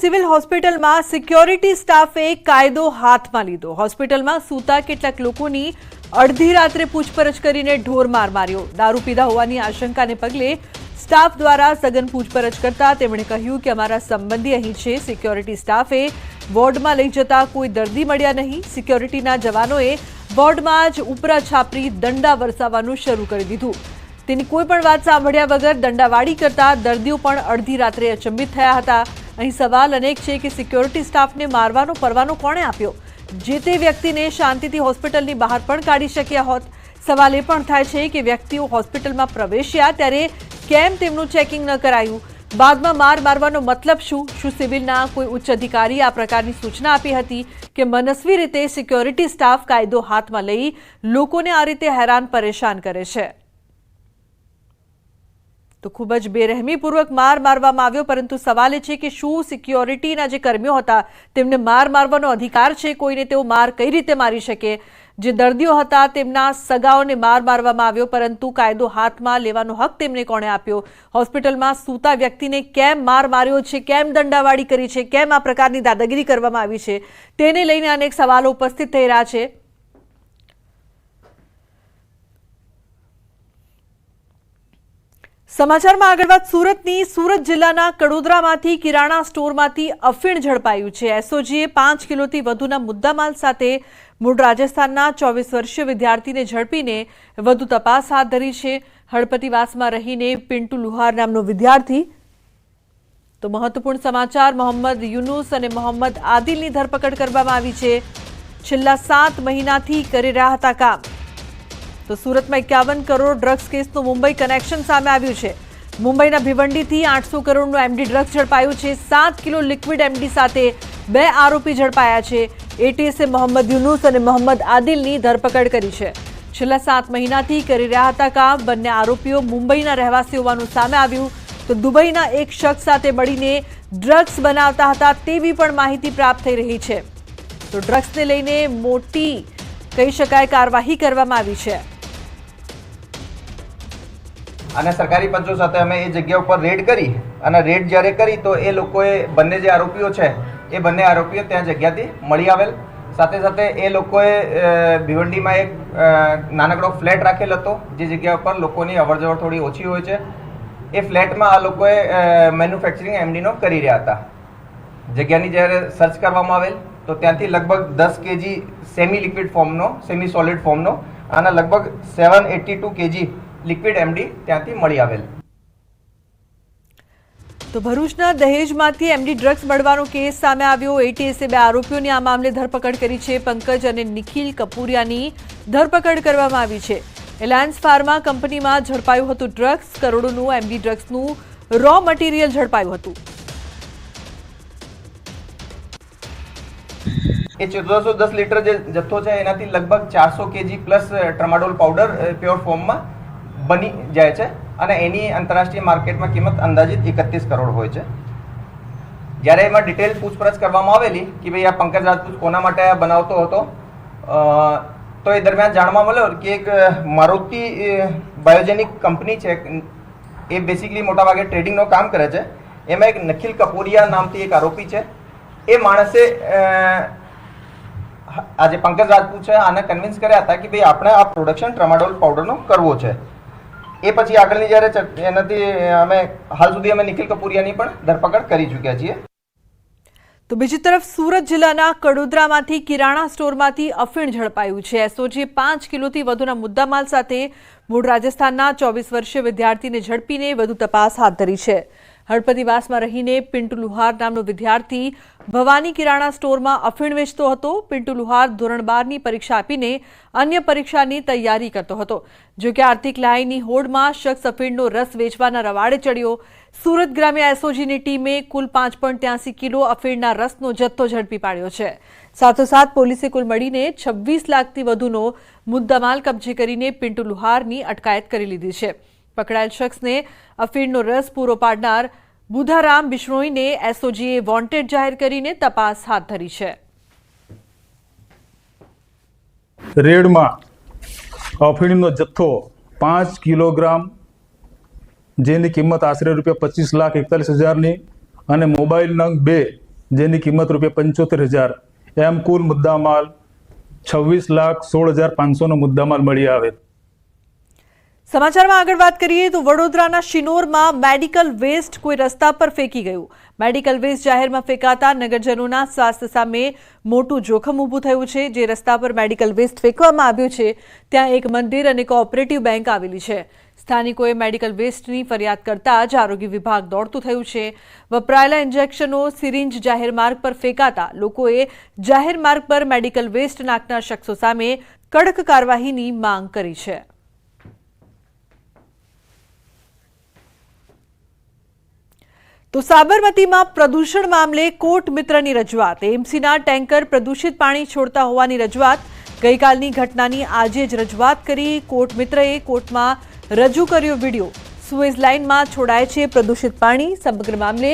Civil હોસ્પિટલમાં security સ્ટાફે કાયદો હાથમાં લીધો। હોસ્પિટલમાં સૂતા કેટલાક લોકોની અડધી રાત્રે પૂછપરછ કરીને ઢોરમાર માર્યો। દારૂ પીધા હોવાની આશંકાને પગલે સ્ટાફ દ્વારા સઘન પૂછપરછ કરતા તેમણે કહ્યું કે અમારા સંબંધી અહીં છે। સિક્યોરિટી સ્ટાફે વોર્ડમાં લઈ જતા કોઈ દર્દી મળ્યા નહીં। સિક્યોરિટીના જવાનોએ વોર્ડમાં જ ઉપરા છાપરી દંડા વરસાવવાનું શરૂ કરી દીધું। તેની કોઈ પણ વાત સાંભળ્યા વગર દંડાવાળી કરતા દર્દીઓ પણ અડધી રાત્રે અચંબિત થયા હતા। અહીં સવાલ અનેક છે કે સિક્યોરિટી સ્ટાફને મારવાનો પરવાનો કોણે આપ્યો? જે તે વ્યક્તિને શાંતિથી હોસ્પિટલની બહાર પણ કાઢી શક્યા હોત। સવાલ એ પણ થાય છે કે વ્યક્તિઓ હોસ્પિટલમાં પ્રવેશ્યા ત્યારે કેમ તેમનું ચેકિંગ ન કરાયું? બાદમાં મારવાનો મતલબ શું? શું સિવિલના કોઈ ઉચ્ચ અધિકારી આ પ્રકારની સૂચના આપી હતી કે મનસ્વી રીતે સિક્યોરિટી સ્ટાફ કાયદો હાથમાં લઈ લોકોને આ રીતે હેરાન પરેશાન કરે છે? તો ખૂબ જ બેરહેમીપૂર્વક મારવામાં આવ્યો, પરંતુ સવાલ એ છે કે શું સિક્યોરિટીના જે કર્મીઓ હતા તેમને મારવાનો અધિકાર છે? કોઈને તેઓ માર કઈ રીતે મારી શકે? જે દર્દીઓ હતા તેમના સગાઓને મારવામાં આવ્યો, પરંતુ કાયદો હાથમાં લેવાનો હક તેમને કોણે આપ્યો? હોસ્પિટલમાં સૂતા વ્યક્તિને કેમ માર્યો છે? કેમ દંડાવાળી કરી છે? કેમ આ પ્રકારની દાદાગીરી કરવામાં આવી છે? તેને લઈને અનેક સવાલો ઉપસ્થિત થઈ રહ્યા છે। સમાચારમાં આગળ વાત સુરતની। સુરત જિલ્લાના કડોદરામાંથી કિરાણા સ્ટોરમાંથી અફીણ ઝડપાયું છે। એસઓજીએ 5 કિલોથી વધુના મુદ્દામાલ સાથે મૂળ રાજસ્થાનના 24 વર્ષીય વિદ્યાર્થીને ઝડપીને વધુ તપાસ હાથ ધરી છે। હળપતિવાસમાં રહીને પિન્ટુ લુહાર નામનો વિદ્યાર્થી। તો મહત્વપૂર્ણ સમાચાર, મોહમ્મદ યુનુસ અને મોહમ્મદ આદિલની ધરપકડ કરવામાં આવી છે। છેલ્લા 7 મહિનાથી કરી રહ્યા હતા કામ। તો સુરતમાં 51 કરોડ ડ્રગ્સ કેસનું મુંબઈ કનેક્શન સામે આવ્યું છે। મુંબઈના ભિવંડીથી 800 કરોડનું એમડી ડ્રગ્સ ઝડપાયું છે। 7 કિલો લિક્વિડ એમડી સાથે 2 આરોપી ઝડપાયા છે। એટીએસે મોહમ્મદ યુનુસ અને મોહમ્મદ આદિલની ધરપકડ કરી છે। છેલ્લા 7 મહિનાથી કરી રહ્યા હતા કામ। બંને આરોપીઓ મુંબઈના રહેવાસી હોવાનું સામે આવ્યું। તો દુબઈના એક શખ્સ સાથે મળીને ડ્રગ્સ બનાવતા હતા તેવી પણ માહિતી પ્રાપ્ત થઈ રહી છે। તો ડ્રગ્સને લઈને મોટી કહી શકાય કાર્યવાહી કરવામાં આવી છે। અને સરકારી પંચો સાથે અમે એ જગ્યા ઉપર રેડ કરી અને રેડ જ્યારે કરી તો એ લોકોએ બંને જે આરોપીઓ છે એ બંને આરોપીઓ ત્યાં જગ્યાથી મળી આવેલ। સાથે સાથે એ લોકોએ ભિવંડીમાં એક નાનકડો ફ્લેટ રાખેલ હતો, જે જગ્યા ઉપર લોકોની અવરજવર થોડી ઓછી હોય છે। એ ફ્લેટમાં આ લોકોએ મેન્યુફેક્ચરિંગ એમડીનો કરી રહ્યા હતા। જગ્યાની જ્યારે સર્ચ કરવામાં આવેલ તો ત્યાંથી લગભગ 10 કેજી સેમી લિક્વિડ ફોર્મનો, સેમી સોલિડ ફોર્મનો અને લગભગ 782 કેજી લિક્વિડ એમડી ત્યાંથી મળી આવેલ। તો ભરૂચના દહેજમાંથી એમડી ડ્રગ્સ મળવાનો કેસ સામે આવ્યો। એટીએસે 2 આરોપીઓની આ મામલે ધરપકડ કરી છે। પંકજ અને નિખિલ કપૂરિયાની ધરપકડ કરવામાં આવી છે। એલાયન્સ ફાર્મા કંપનીમાં ઝડપાયું હતું ડ્રગ્સ। કરોડોનું એમડી ડ્રગ્સનું રો મટીરિયલ ઝડપાયું હતું। એ 1410 લીટર જે જથ્થો છે એનાથી લગભગ 400 KG plus tramadol powder pure ફોર્મમાં બની જાય છે અને એની આંતરરાષ્ટ્રીય માર્કેટમાં કિંમત અંદાજિત 31 કરોડ હોય છે। જ્યારે એમાં ડિટેલ પૂછપરછ કરવામાં આવેલી કે ભાઈ આ પંકજ રાજપૂત કોના માટે આ બનાવતો હતો, તો એ દરમિયાન જાણવા મળ્યો કે એક મારુતિ બાયોજેનિક કંપની છે, એ બેસિકલી મોટાભાગે ટ્રેડિંગનું કામ કરે છે। એમાં એક નિખિલ કપૂરિયા નામથી એક આરોપી છે। એ માણસે આજે પંકજ રાજપૂત છે આને કન્વિન્સ કર્યા હતા કે ભાઈ આપણે આ પ્રોડક્શન ટ્રામાડોલ પાવડરનો કરવો છે। એ પછી આગળની જ્યારે એનાથી અમે હાલ સુધી અમે નિખિલ કપૂરિયાની પણ ધરપકડ કરી ચૂક્યા છીએ। તો બીજી તરફ સુરત જિલ્લાના કડોદરામાંથી કિરાણા સ્ટોરમાંથી અફીણ ઝડપાયું છે। એસઓજીએ 5 કિલોથી વધુના મુદ્દામાલ સાથે મૂળ રાજસ્થાનના 24 વર્ષીય વિદ્યાર્થીને ઝડપીને વધુ તપાસ હાથ ધરી છે। હળપતિવાસમાં રહીને પિન્ટુ લુહાર નામનો વિદ્યાર્થી ભવાની કિરાણા સ્ટોરમાં અફીણ વેચતો હતો। પિન્ટુ લુહાર ધોરણ 12ની પરીક્ષા આપીને અન્ય પરીક્ષાની તૈયારી કરતો હતો। જો કે આર્થિક લાહીની હોડમાં શખ્સ અફીણનો રસ વેચવાના રવાડે ચડ્યો। સુરત ગ્રામ્ય એસઓજીની ટીમે કુલ 5.83 કિલો અફીણના રસનો જથ્થો ઝડપી પાડ્યો છે। સાથોસાથ પોલીસે કુલ મળીને 26 લાખથી વધુનો મુદ્દામાલ કબજે કરીને પિન્ટુ લુહારની અટકાયત કરી લીધી છે। પકડાયેલ શખ્સને અફીણનો રસ પૂરો પાડનાર બુધારામ બિશ્નોઈને એસઓજીએ વોન્ટેડ જાહેર કરીને તપાસ હાથ ધરી છે। રેડમાં અફીણનો જથ્થો 5 કિલોગ્રામ, જેની કિંમત આશરે ₹25,41,000ની અને મોબાઈલ નંગ 2 જેની કિંમત ₹75,000, એમ કુલ મુદ્દામાલ 26,16,500નો મુદ્દામાલ મળી આવેલ. સમાચારમાં આગળ વાત કરીએ તો વડોદરાના શિનોરમાં મેડિકલ વેસ્ટ કોઈ રસ્તા પર ફેંકી ગયું. મેડિકલ વેસ્ટ જાહેરમાં ફેંકાતા નગરજનોના સ્વાસ્થ્ય સામે મોટું જોખમ ઊભું થયું છે. જે રસ્તા પર મેડિકલ વેસ્ટ ફેંકવામાં આવ્યું છે ત્યાં એક મંદિર અને કોઓપરેટિવ બેંક આવેલી છે. સ્થાનિકોએ મેડિકલ વેસ્ટની ફરિયાદ કરતા જ આરોગ્ય વિભાગ દોડતું થયું છે. વપરાયેલા ઇન્જેક્શનો, સિરિંજ જાહેર માર્ગ પર ફેંકાતા લોકોએ જાહેર માર્ગ પર મેડિકલ વેસ્ટ નાખનાર શખ્સો સામે કડક કાર્યવાહીની માંગ કરી છે. તો સાબરમતીમાં પ્રદૂષણ મામલે કોર્ટ મિત્રની રજૂઆત. એએમસીના ટેન્કર પ્રદૂષિત પાણી છોડતા હોવાની રજૂઆત. ગઈકાલની ઘટનાની આજે જ રજૂઆત કરી. કોર્ટ મિત્રએ કોર્ટમાં રજૂ કર્યો વિડીયો. સુએઝ લાઇનમાં છોડાય છે પ્રદૂષિત પાણી. સમગ્ર મામલે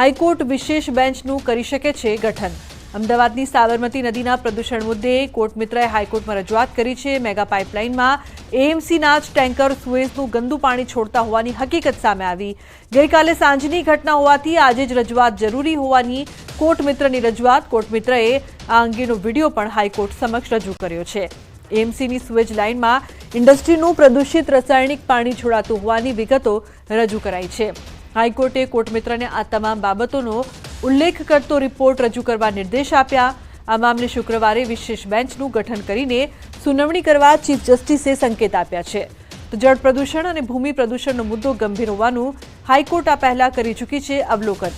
હાઈકોર્ટ વિશેષ બેન્ચનું કરી શકે છે ગઠન. અમદાવાદની સાબરમતી નદીના પ્રદૂષણ મુદ્દે કોર્ટ મિત્રએ હાઈકોર્ટમાં રજૂઆત કરી છે. મેગા પાઇપલાઇનમાં એએમસીના જ ટેન્કર સુએઝનું ગંદુ પાણી છોડતા હોવાની હકીકત સામે આવી. ગઈકાલે સાંજની ઘટના હોવાથી આજે જ રજૂઆત જરૂરી હોવાની કોર્ટ મિત્રની રજૂઆત. કોર્ટ મિત્રએ આ અંગેનો વિડીયો પણ હાઈકોર્ટ સમક્ષ રજૂ કર્યો છે. એએમસીની સુએજ લાઇનમાં ઇન્ડસ્ટ્રીનું પ્રદૂષિત રાસાયણિક પાણી છોડાતું હોવાની વિગતો રજૂ કરાઈ છે. હાઈકોર્ટે કોર્ટ મિત્રને આ તમામ બાબતોનો ઉલ્લેખ કરતો રિપોર્ટ રજૂ કરવા નિર્દેશ આપ્યા. આ મામલે શુક્રવારે વિશેષ બેન્ચનું ગઠન કરીને સુનાવણી કરવા ચીફ જસ્ટિસે સંકેત આપ્યા છે. તો જળ પ્રદૂષણ અને ભૂમિ પ્રદૂષણનો મુદ્દો ગંભીર હોવાનું હાઈકોર્ટ આ પહેલા કરી ચૂકી છે અવલોકન.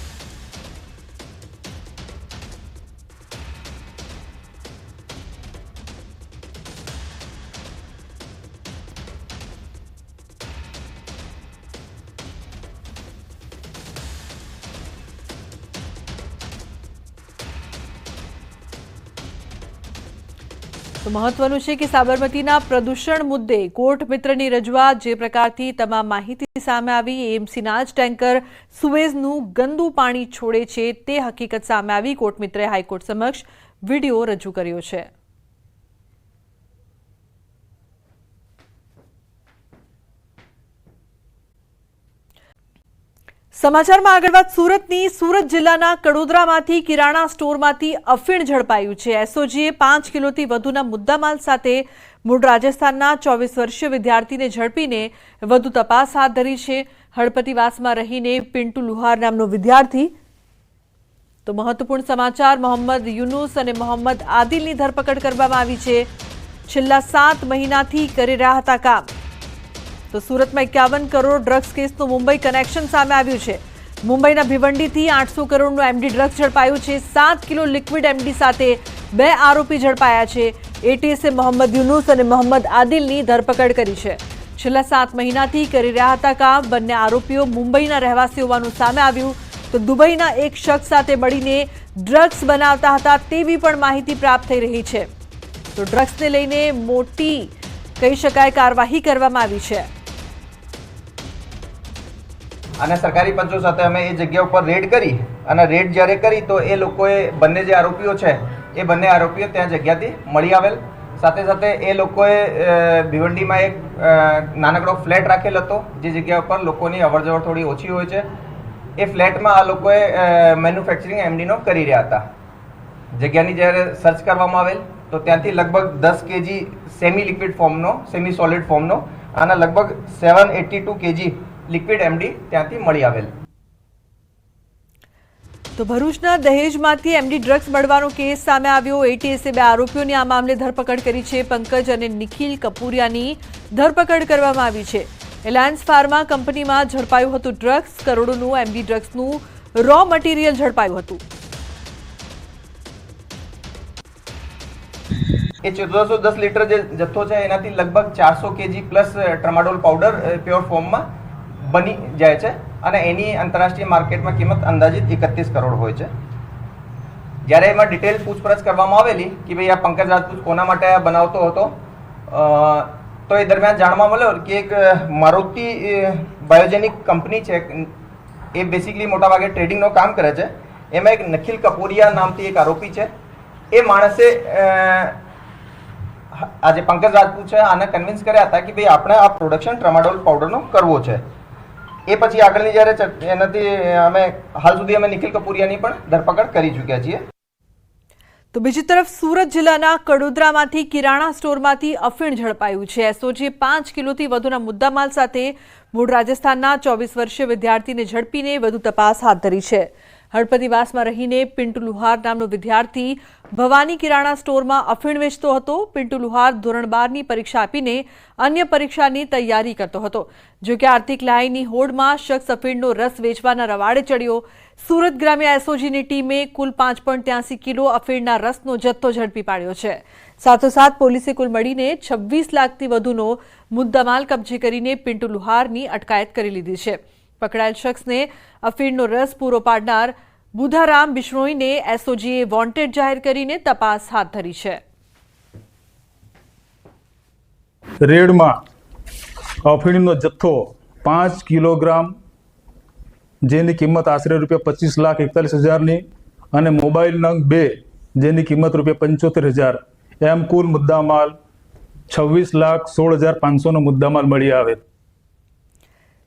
તો મહત્વનું છે કે સાબરમતીના પ્રદૂષણ મુદ્દે કોર્ટ મિત્રની રજૂઆત. જે પ્રકારથી તમામ માહિતી સામે આવી, એએમસીના જ ટેન્કર સુએઝનું ગંદુ પાણી છોડે છે તે હકીકત સામે આવી. કોર્ટ મિત્રે હાઈકોર્ટ સમક્ષ વિડીયો રજૂ કર્યો છે. સમાચારમાં આગળ વાત સુરતની. સુરત જિલ્લાના કડોદરામાંથી કિરાણા સ્ટોરમાંથી અફીણ ઝડપાયું છે. એસઓજીએ 5 કિલોથી વધુના મુદ્દામાલ સાથે મૂળ રાજસ્થાનના 24 વર્ષીય વિદ્યાર્થીને ઝડપીને વધુ તપાસ હાથ ધરી છે. હળપતિવાસમાં રહીને પિન્ટુ લુહાર નામનો વિદ્યાર્થી. તો મહત્વપૂર્ણ સમાચાર, મોહમ્મદ યુનુસ અને મોહમ્મદ આદિલની ધરપકડ કરવામાં આવી છે. છેલ્લા 7 મહિનાથી કરી રહ્યા હતા કામ. તો સુરતમાં 51 કરોડ ડ્રગ્સ કેસનું મુંબઈ કનેક્શન સામે આવ્યું છે. મુંબઈના ભિવંડીથી 800 કરોડનું એમડી ડ્રગ્સ ઝડપાયું છે. 7 કિલો લિક્વિડ એમડી સાથે 2 આરોપી ઝડપાયા છે. એટીએસે મોહમ્મદ યુનુસ અને મોહમ્મદ આદિલની ધરપકડ કરી છે. છેલ્લા 7 મહિનાથી કરી રહ્યા હતા કામ. બંને આરોપીઓ મુંબઈના રહેવાસી હોવાનું સામે આવ્યું. તો દુબઈના એક શખ્સ સાથે મળીને ડ્રગ્સ બનાવતા હતા તેવી પણ માહિતી પ્રાપ્ત થઈ રહી છે. તો ડ્રગ્સને લઈને મોટી કહી શકાય કાર્યવાહી કરવામાં આવી છે. અને સરકારી પંચો સાથે અમે એ જગ્યા ઉપર રેડ કરી અને રેડ જ્યારે કરી તો એ લોકોએ બંને જે આરોપીઓ છે એ બંને આરોપીઓ ત્યાં જગ્યાથી મળી આવેલ. સાથે સાથે એ લોકોએ ભિવંડીમાં એક નાનકડો ફ્લેટ રાખેલ હતો જે જગ્યા ઉપર લોકોની અવરજવર થોડી ઓછી હોય છે. એ ફ્લેટમાં આ લોકોએ મેન્યુફેક્ચરિંગ એમડીનો કરી રહ્યા હતા. જગ્યાની જ્યારે સર્ચ કરવામાં આવેલ તો ત્યાંથી લગભગ 10 kg સેમી લિક્વિડ ફોર્મનો, સેમી સોલિડ ફોર્મનો અને લગભગ 782 kg લિક્વિડ એમડી ત્યાંથી મળી આવેલ. તો ભરૂચના દહેજમાંથી એમડી ડ્રગ્સ મળવાનો કેસ સામે આવ્યો. એટીએસે 2 આરોપીઓની આ મામલે ધરપકડ કરી છે. પંકજ અને નિખિલ કપૂરિયાની ધરપકડ કરવામાં આવી છે. એલાયન્સ ફાર્મા કંપનીમાં ઝડપાયું હતું ડ્રગ્સ. કરોડોનું એમડી ડ્રગ્સનું રો મટીરિયલ ઝડપાયું હતું. એ 1410 લીટર જે જથ્થો છે એનાથી લગભગ 400 kg plus tramadol powder pure ફોર્મમાં બની જાય છે અને એની આંતરરાષ્ટ્રીય માર્કેટમાં કિંમત અંદાજિત 31 કરોડ હોય છે. જ્યારે એમાં ડિટેલ પૂછપરછ કરવામાં આવેલી કે ભાઈ આ પંકજ રાજપૂત કોના માટે આ બનાવતો હતો, તો એ દરમિયાન જાણવા મળ્યો કે એક મારુતિ બાયોજેનિક કંપની છે, એ બેસિકલી મોટાભાગે ટ્રેડિંગનું કામ કરે છે. એમાં એક નિખિલ કપૂરિયા નામથી એક આરોપી છે. એ માણસે આ જે પંકજ રાજપૂત છે આને કન્વિન્સ કર્યા હતા કે ભાઈ આપણે આ પ્રોડક્શન ટ્રામાડોલ પાવડરનો કરવો છે. એ પછી આગળની જ્યારે એનાથી અમે હાલ સુધી અમે નિખિલ કપૂરિયાની પણ ધરપકડ કરી ચૂક્યા છીએ. તો બીજી તરફ સુરત જિલ્લાના કડોદરામાંથી કિરાણા સ્ટોરમાંથી અફીણ ઝડપાયું છે. એસઓજીએ 5 કિલોથી વધુના મુદ્દામાલ સાથે મૂળ રાજસ્થાનના 24 વર્ષીય વિદ્યાર્થીને ઝડપીને વધુ તપાસ હાથ ધરી છે. હળપતિવાસમાં રહીને પિન્ટુ લુહાર નામનો વિદ્યાર્થી ભવાની કિરાણા સ્ટોરમાં અફીણ વેચતો હતો. પિન્ટુ લુહાર ધોરણ 12ની પરીક્ષા આપીને અન્ય પરીક્ષાની તૈયારી કરતો હતો. જોકે આર્થિક લાહીની હોડમાં શખ્સ અફીણનો રસ વેચવાના રવાડે ચડ્યો. સુરત ગ્રામ્ય એસઓજીની ટીમે કુલ 5.83 કિલો અફીણના રસનો જથ્થો ઝડપી પાડ્યો છે. સાથોસાથ પોલીસે કુલ મળીને 26 લાખથી વધુનો મુદ્દામાલ કબજે કરીને પિન્ટુ લુહારની અટકાયત કરી લીધી છે. પકડાયેલ શખ્સને અફીણનો રસ પૂરો પાડનાર બુધારામ બિશ્નોઈને એસઓજીએ વોન્ટેડ જાહેર કરીને તપાસ હાથ ધરી છે. રેડમાં અફીણનો જથ્થો 5 કિલોગ્રામ, જેની કિંમત આશરે ₹25,41,000ની અને મોબાઈલ નંગ 2 જેની કિંમત ₹75,000 એમ કુલ મુદ્દામાલ 26,16,500નો મુદ્દામાલ મળી આવે.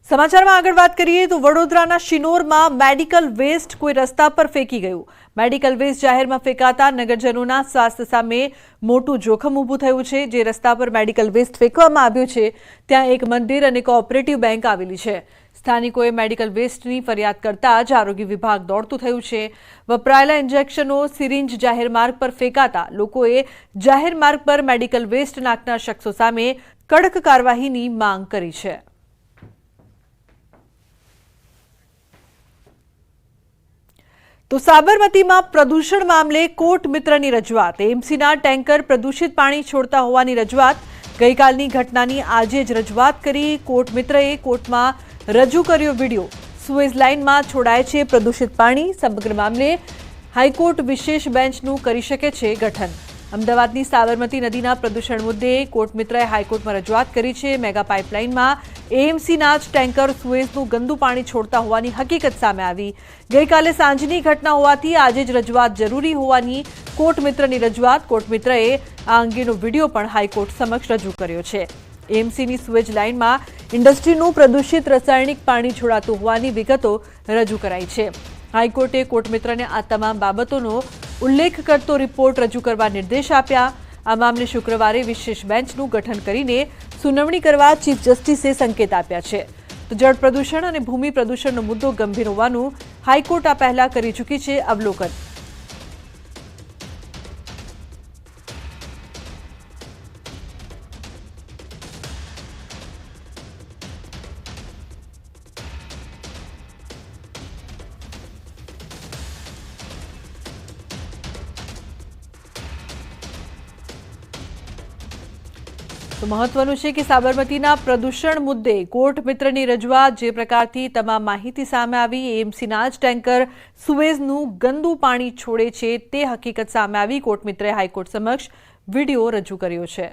સમાચારમાં આગળ વાત કરીએ તો વડોદરાના શિનોરમાં મેડિકલ વેસ્ટ કોઈ રસ્તા પર ફેંકી ગયું. મેડિકલ વેસ્ટ જાહેરમાં ફેંકાતા નગરજનોના સ્વાસ્થ્ય સામે મોટું જોખમ ઊભું થયું છે. જે રસ્તા પર મેડિકલ વેસ્ટ ફેંકવામાં આવ્યો છે ત્યાં એક મંદિર અને કોઓપરેટિવ બેંક આવેલી છે. સ્થાનિકોએ મેડિકલ વેસ્ટની ફરિયાદ કરતા જ આરોગ્ય વિભાગ દોડતું થયું છે. વપરાયેલા ઇન્જેક્શનો, સિરિંજ જાહેર માર્ગ પર ફેંકાતા લોકોએ જાહેર માર્ગ પર મેડિકલ વેસ્ટ નાખનાર શખ્સો સામે કડક કાર્યવાહીની માંગ કરી છે. તો સાબરમતીમાં પ્રદૂષણ મામલે કોર્ટ મિત્રની રજૂઆત. એએમસીના ટેન્કર પ્રદૂષિત પાણી છોડતા હોવાની રજૂઆત. ગઈકાલની ઘટનાની આજે જ રજૂઆત કરી. કોર્ટ મિત્રએ કોર્ટમાં રજૂ કર્યો વિડીયો. સુએઝ લાઇનમાં છોડાય છે પ્રદૂષિત પાણી. સમગ્ર મામલે હાઈકોર્ટ વિશેષ બેન્ચનું કરી શકે છે ગઠન. અમદાવાદની સાબરમતી નદીના પ્રદૂષણ મુદ્દે કોર્ટ મિત્રએ હાઈકોર્ટમાં રજૂઆત કરી છે. મેગા પાઇપલાઇનમાં એએમસીના જ ટેન્કર સુએઝનું ગંદુ પાણી છોડતા હોવાની હકીકત સામે આવી. ગઈકાલે સાંજની ઘટના હોવાથી આજે જ રજૂઆત જરૂરી હોવાની કોર્ટ મિત્રની રજૂઆત. કોર્ટ મિત્રએ આ અંગેનો વિડીયો પણ હાઈકોર્ટ સમક્ષ રજૂ કર્યો છે. એએમસીની સુએજ લાઇનમાં ઇન્ડસ્ટ્રીનું પ્રદૂષિત રાસાયણિક પાણી છોડાતું હોવાની વિગતો રજૂ કરાઈ છે. હાઈકોર્ટે કોર્ટ મિત્રને આ તમામ બાબતોનો ઉલ્લેખ કરતો રિપોર્ટ રજૂ કરવા નિર્દેશ આપ્યા. આ મામલે શુક્રવારે વિશેષ બેન્ચનું ગઠન કરીને સુનાવણી કરવા ચીફ જસ્ટિસે સંકેત આપ્યા છે. તો જળ પ્રદૂષણ અને ભૂમિ પ્રદૂષણનો મુદ્દો ગંભીર હોવાનું હાઈકોર્ટ આ પહેલા કરી ચૂકી છે અવલોકન. તો મહત્વનું છે કે સાબરમતીના પ્રદૂષણ મુદ્દે કોર્ટ મિત્રની રજૂઆત. જે પ્રકારથી તમામ માહિતી સામે આવી, એએમસીના જ ટેન્કર સુએઝનું ગંદુ પાણી છોડે છે તે હકીકત સામે આવી. કોર્ટ મિત્રએ હાઈકોર્ટ સમક્ષ વિડીયો રજૂ કર્યો છે.